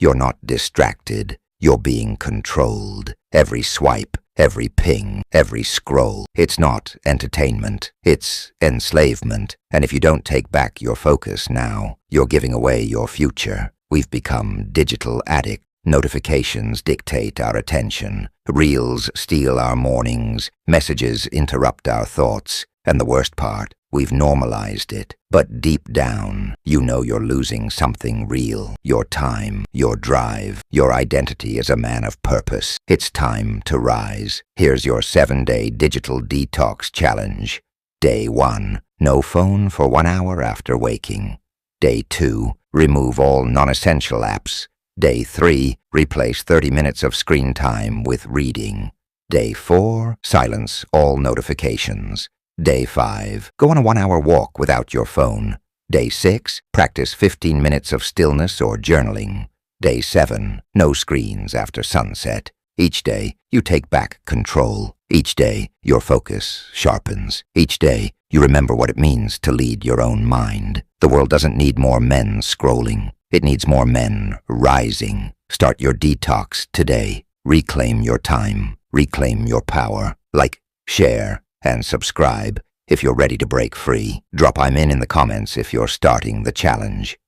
You're not distracted. You're being controlled. Every swipe, every ping, every scroll. It's not entertainment. It's enslavement. And if you don't take back your focus now, you're giving away your future. We've become digital addicts. Notifications dictate our attention. Reels steal our mornings. Messages interrupt our thoughts. And the worst part, we've normalized it. But deep down, you know you're losing something real. Your time, your drive, your identity as a man of purpose. It's time to rise. Here's your 7-day digital detox challenge. Day 1, no phone for 1 hour after waking. Day 2, remove all non-essential apps. Day 3, replace 30 minutes of screen time with reading. Day 4, silence all notifications. Day 5, go on a 1-hour walk without your phone. Day 6, practice 15 minutes of stillness or journaling. Day 7, no screens after sunset. Each day, you take back control. Each day, your focus sharpens. Each day, you remember what it means to lead your own mind. The world doesn't need more men scrolling. It needs more men rising. Start your detox today. Reclaim your time. Reclaim your power. Like, share, and subscribe if you're ready to break free. Drop I'm in the comments if you're starting the challenge.